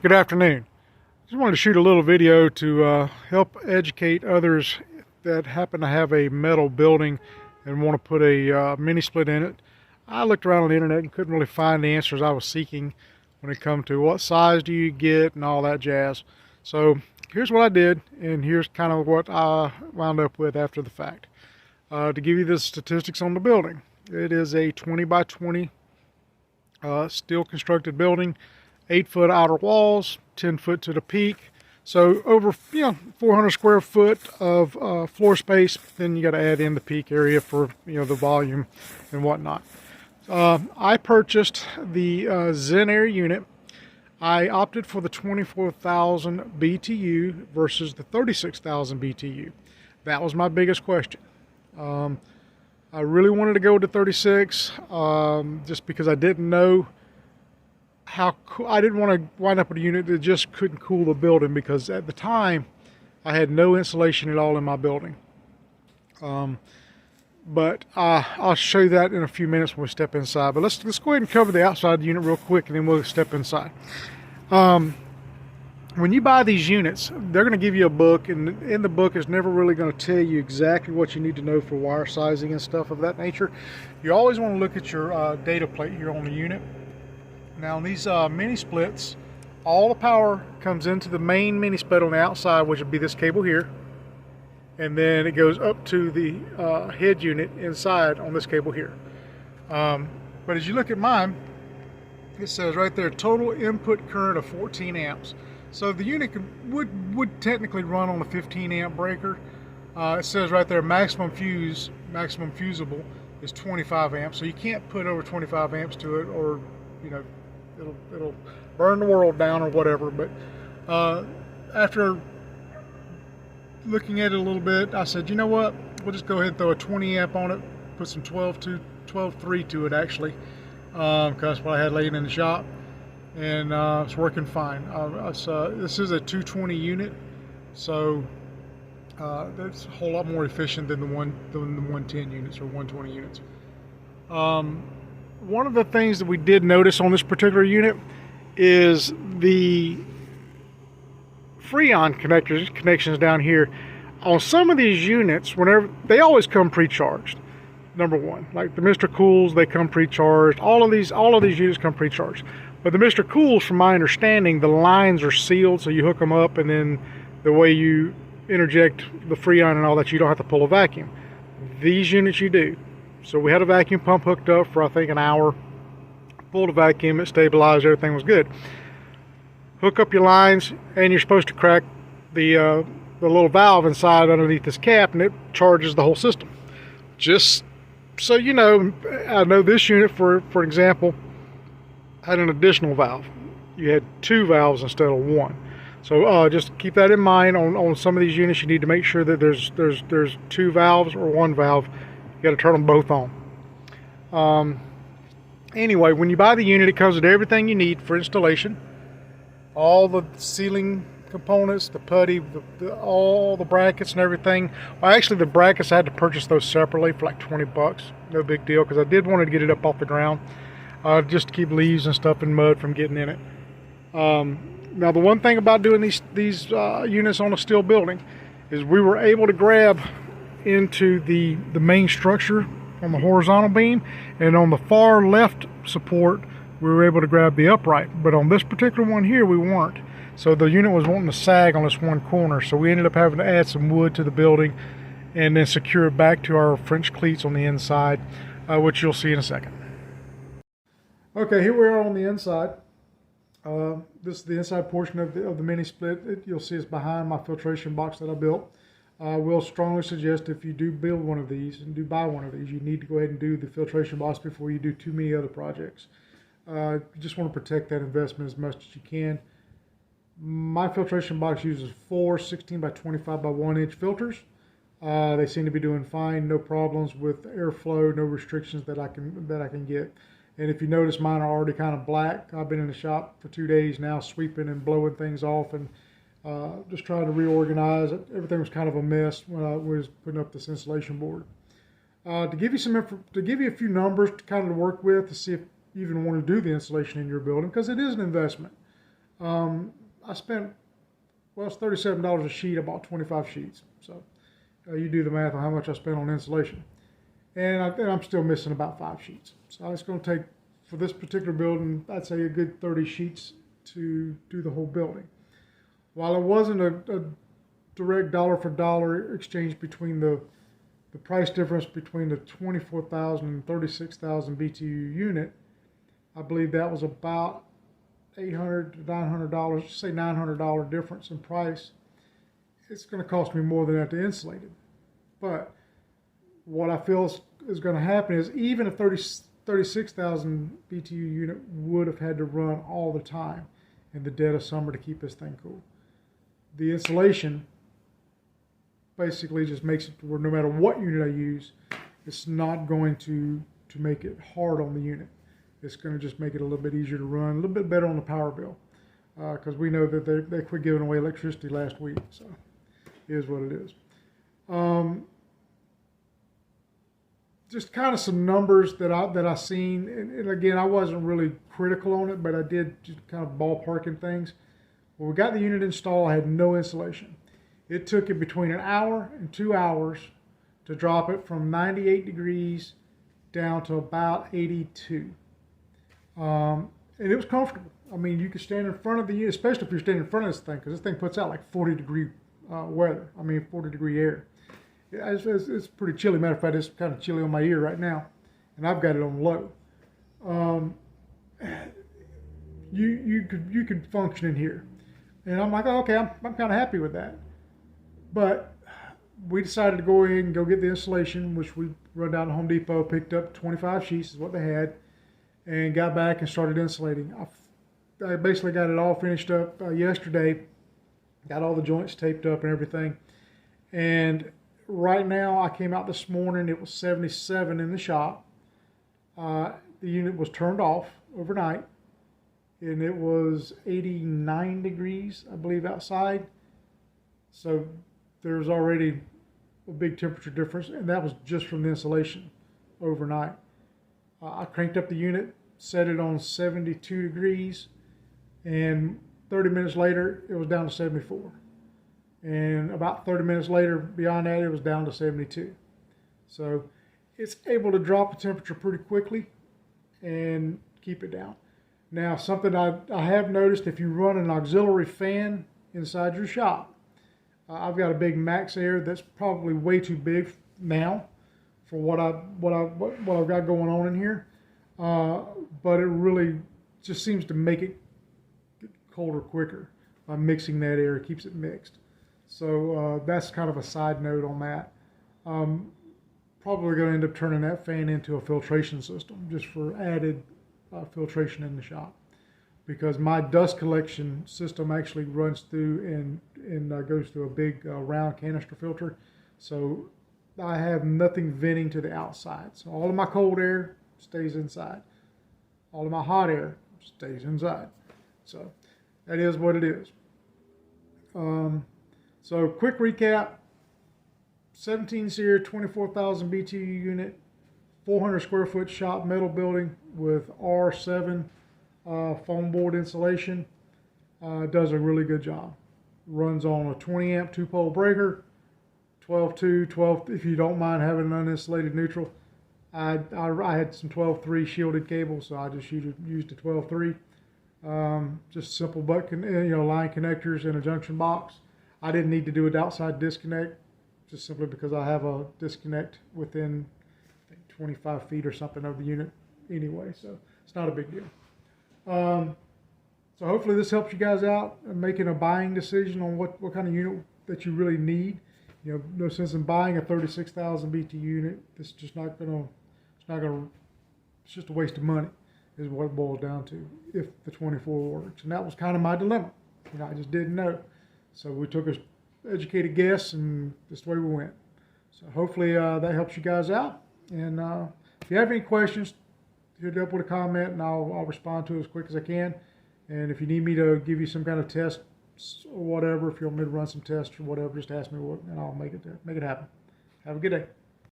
Good afternoon. Just wanted to shoot a little video to help educate others that happen to have a metal building and want to put a mini split in it. I looked around on the internet and couldn't really find the answers I was seeking when it comes to what size do you get and all that jazz. So here's what I did, and here's kind of what I wound up with after the fact. To give you the statistics on the building, it is a 20 by 20 steel constructed building, 8-foot outer walls, 10 foot to the peak. So over 400 square foot of floor space. Then you got to add in the peak area for the volume and whatnot. I purchased the Zen-Air unit. I opted for the 24,000 BTU versus the 36,000 BTU. That was my biggest question. I really wanted to go to 36 just because I didn't know how I didn't want to wind up with a unit that just couldn't cool the building, because at the time I had no insulation at all in my building. But I'll show you that in a few minutes when we step inside. But let's go ahead and cover the outside of the unit real quick, and then we'll step inside. When you buy these units, they're going to give you a book, and in the book is never really going to tell you exactly what you need to know for wire sizing and stuff of that nature. You always want to look at your data plate here on the unit. Now, these mini splits, all the power comes into the main mini split on the outside, which would be this cable here, and then it goes up to the head unit inside on this cable here. But as you look at mine, it says right there, total input current of 14 amps. So the unit would technically run on a 15 amp breaker. It says right there, maximum fusible is 25 amps. So you can't put over 25 amps to it, or it'll burn the world down or whatever. But after looking at it a little bit, I said, you know what, we'll just go ahead and throw a 20 amp on it, put some 12.3 to it actually, because that's what I had laying in the shop, and it's working fine. This is a 220 unit, so that's a whole lot more efficient than the 110 units or 120 units. One of the things that we did notice on this particular unit is the Freon connections down here. On some of these units, whenever they always come pre-charged. Number one, like the Mr. Cools, they come pre-charged. All of these units come pre-charged. But the Mr. Cools, from my understanding, the lines are sealed, so you hook them up, and then the way you interject the Freon and all that, you don't have to pull a vacuum. These units you do. So we had a vacuum pump hooked up for I think an hour, pulled a vacuum, it stabilized, everything was good. Hook up your lines, and you're supposed to crack the little valve inside underneath this cap, and it charges the whole system. Just so you know, I know this unit, for example, had an additional valve. You had 2 valves instead of 1. So just keep that in mind. On some of these units, you need to make sure that there's 2 valves or 1 valve. You got to turn them both on. Anyway, when you buy the unit, it comes with everything you need for installation. All the ceiling components, the putty, all the brackets and everything. Well, actually, the brackets, I had to purchase those separately for like 20 bucks. No big deal, because I did want to get it up off the ground, just to keep leaves and stuff and mud from getting in it. Now, the one thing about doing these units on a steel building is we were able to grab into the main structure on the horizontal beam, and on the far left support we were able to grab the upright, but on this particular one here we weren't. So the unit was wanting to sag on this one corner, so we ended up having to add some wood to the building and then secure it back to our French cleats on the inside, which you'll see in a second. Okay, here we are on the inside. This is the inside portion of the mini split. You'll see it's behind my filtration box that I built. I will strongly suggest, if you do build one of these and do buy one of these, you need to go ahead and do the filtration box before you do too many other projects. You just want to protect that investment as much as you can. My filtration box uses 4 16 by 25 by 1 inch filters. They seem to be doing fine, no problems with airflow, no restrictions that I can get. And if you notice, mine are already kind of black. I've been in the shop for 2 days now, sweeping and blowing things off, and just trying to reorganize it. Everything was kind of a mess when I was putting up this insulation board. To give you a few numbers to kind of work with to see if you even want to do the insulation in your building, because it is an investment. I spent, well, it's $37 a sheet. I bought 25 sheets. So you do the math on how much I spent on insulation. And I'm still missing about 5 sheets. So it's going to take, for this particular building, I'd say a good 30 sheets to do the whole building. While it wasn't a direct dollar for dollar exchange between the price difference between the 24,000 and 36,000 BTU unit, I believe that was about $800 to $900, say $900 difference in price. It's going to cost me more than that to insulate it. But what I feel is going to happen is even a 36,000 BTU unit would have had to run all the time in the dead of summer to keep this thing cool. The insulation basically just makes it where no matter what unit I use, it's not going to make it hard on the unit. It's going to just make it a little bit easier to run, a little bit better on the power bill, because we know that they quit giving away electricity last week, so it is what it is. Just kind of some numbers that I seen, and again, I wasn't really critical on it, but I did just kind of ballparking things. When we got the unit installed, I had no insulation. It took it between an hour and 2 hours to drop it from 98 degrees down to about 82. And it was comfortable. I mean, you could stand in front of the unit, especially if you're standing in front of this thing, because this thing puts out like 40-degree weather. I mean, 40-degree air. It's pretty chilly. Matter of fact, it's kind of chilly on my ear right now, and I've got it on low. You could function in here, and I'm like, oh, okay, I'm kind of happy with that. But we decided to go in and go get the insulation, which we run down to Home Depot, picked up 25 sheets is what they had, and got back and started insulating. I basically got it all finished up yesterday, got all the joints taped up and everything, and right now, I came out this morning, it was 77 in the shop. The unit was turned off overnight, and it was 89 degrees, I believe, outside. So there's already a big temperature difference, and that was just from the insulation overnight. I cranked up the unit, set it on 72 degrees, and 30 minutes later, it was down to 74. And about 30 minutes later, beyond that, it was down to 72. So it's able to drop the temperature pretty quickly and keep it down. Now, something I have noticed, if you run an auxiliary fan inside your shop, I've got a big MaxxAir that's probably way too big now for what I've got going on in here. But it really just seems to make it get colder quicker by mixing that air. It keeps it mixed. So that's kind of a side note on that. Probably going to end up turning that fan into a filtration system just for added filtration in the shop, because my dust collection system actually runs through and goes through a big round canister filter. So I have nothing venting to the outside. So all of my cold air stays inside. All of my hot air stays inside. So that is what it is. So quick recap, 17 SEER, 24,000 BTU unit, 400 square foot shop metal building with R7 foam board insulation. Does a really good job. Runs on a 20 amp 2-pole breaker, 12 if you don't mind having an uninsulated neutral. I had some 12-3 shielded cables, so I just used a 12-3. Just simple line connectors and a junction box. I didn't need to do an outside disconnect, just simply because I have a disconnect within, I think, 25 feet or something of the unit anyway, so it's not a big deal. So hopefully this helps you guys out in making a buying decision on what kind of unit that you really need. You know, no sense in buying a 36,000 BTU unit. It's just not gonna, it's just a waste of money, is what it boils down to, if the 24 works. And that was kind of my dilemma. You know, I just didn't know. So we took an educated guess, and that's the way we went. So hopefully that helps you guys out. And if you have any questions, hit it up with a comment, and I'll respond to it as quick as I can. And if you need me to give you some kind of test or whatever, if you want me to run some tests or whatever, just ask me, and I'll make it happen. Have a good day.